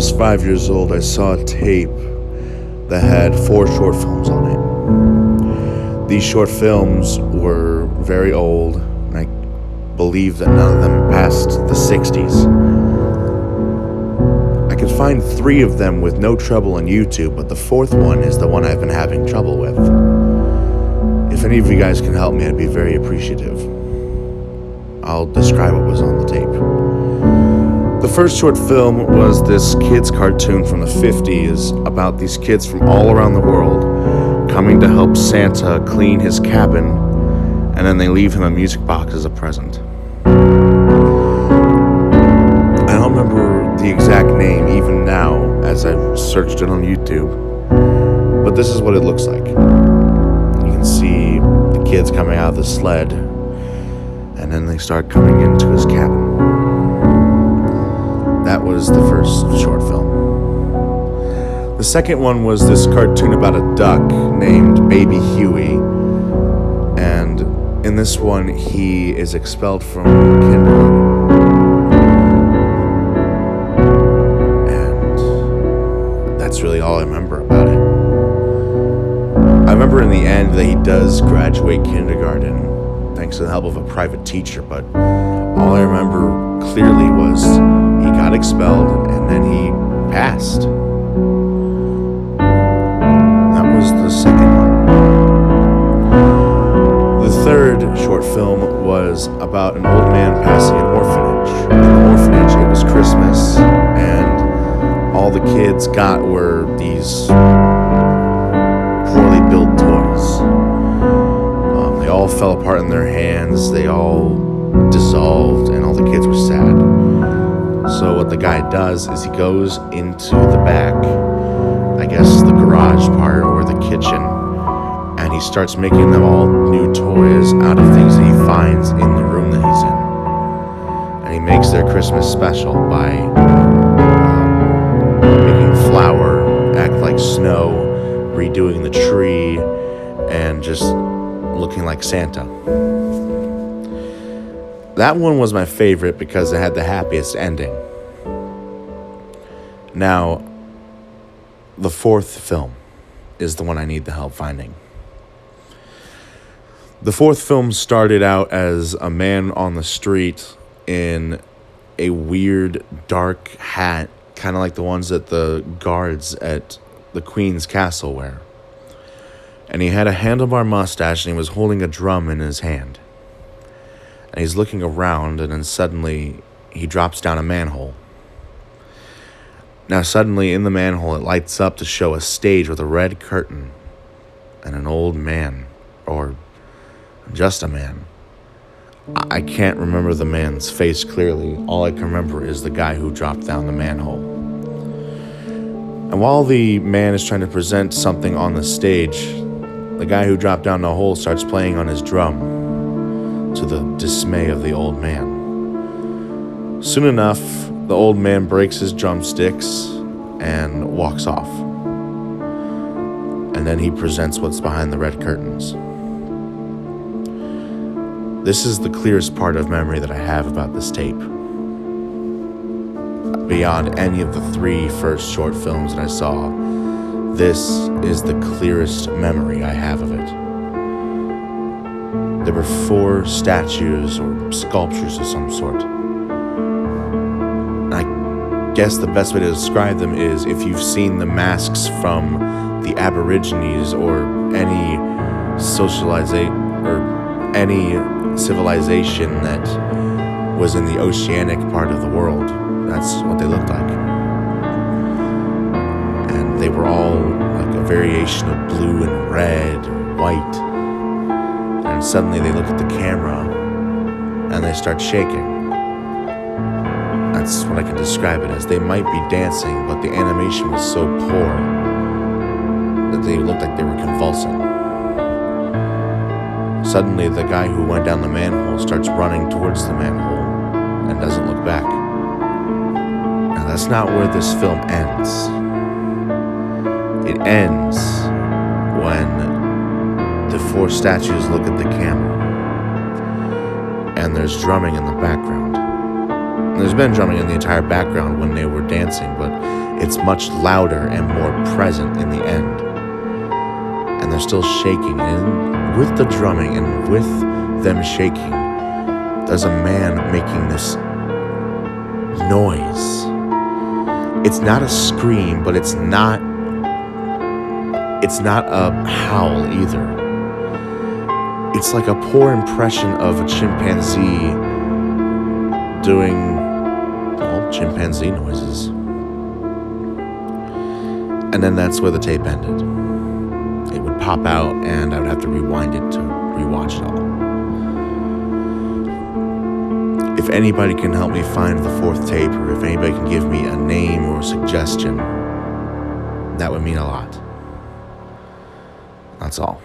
was 5 years old, I saw a tape that had 4 short films on it. These short films were very old, and I believe that none of them passed the 60s. I could find 3 of them with no trouble on YouTube, but the 4th one is the one I've been having trouble with. If any of you guys can help me, I'd be very appreciative. I'll describe what was on the tape. The first short film was this kid's cartoon from the 50s about these kids from all around the world coming to help Santa clean his cabin, and then they leave him a music box as a present. I don't remember the exact name even now as I've searched it on YouTube, but this is what it looks like. You can see the kids coming out of the sled, and then they start coming into his cabin. That was the first short film. The second one was this cartoon about a duck named Baby Huey, and in this one he is expelled from kindergarten. And that's really all I remember about it. I remember in the end that he does graduate kindergarten thanks to the help of a private teacher, but all I remember clearly was he got expelled and then he passed. That was the second one. The third short film was about an old man passing an orphanage. In the orphanage, it was Christmas, and all the kids got were these poorly built toys. They all fell apart in their hands, they all dissolved, and all the kids were sad. So what the guy does is he goes into the back, I guess the garage part or the kitchen, and he starts making them all new toys out of things that he finds in the room that he's in. And he makes their Christmas special by making flour act like snow, redoing the tree, and just looking like Santa. That one was my favorite because it had the happiest ending. Now, the 4th film is the one I need the help finding. The 4th film started out as a man on the street in a weird dark hat, kind of like the ones that the guards at the Queen's Castle wear. And he had a handlebar mustache and he was holding a drum in his hand. And he's looking around, and then suddenly he drops down a manhole. Now suddenly in the manhole it lights up to show a stage with a red curtain and an old man, or just a man. I can't remember the man's face clearly. All I can remember is the guy who dropped down the manhole. And while the man is trying to present something on the stage, the guy who dropped down the hole starts playing on his drum, to the dismay of the old man. Soon enough, the old man breaks his drumsticks and walks off. And then he presents what's behind the red curtains. This is the clearest part of memory that I have about this tape. Beyond any of the 3 first short films that I saw, this is the clearest memory I have of it. There were 4 statues or sculptures of some sort. I guess the best way to describe them is if you've seen the masks from the Aborigines or any civilization that was in the oceanic part of the world. That's what they looked like. And they were all like a variation of blue and red or white. And suddenly they look at the camera and they start shaking. That's what I can describe it as. They might be dancing, but the animation was so poor that they looked like they were convulsing. Suddenly the guy who went down the manhole starts running towards the manhole and doesn't look back. Now that's not where this film ends. It ends when the 4 statues look at the camera and there's drumming in the background. There's been drumming in the entire background when they were dancing, but it's much louder and more present in the end. And they're still shaking. And with the drumming and with them shaking, there's a man making this noise. It's not a scream, but it's not a howl either. It's like a poor impression of a chimpanzee doing, well, chimpanzee noises. And then that's where the tape ended. It would pop out and I would have to rewind it to rewatch it all. If anybody can help me find the fourth tape, or if anybody can give me a name or a suggestion, that would mean a lot. That's all.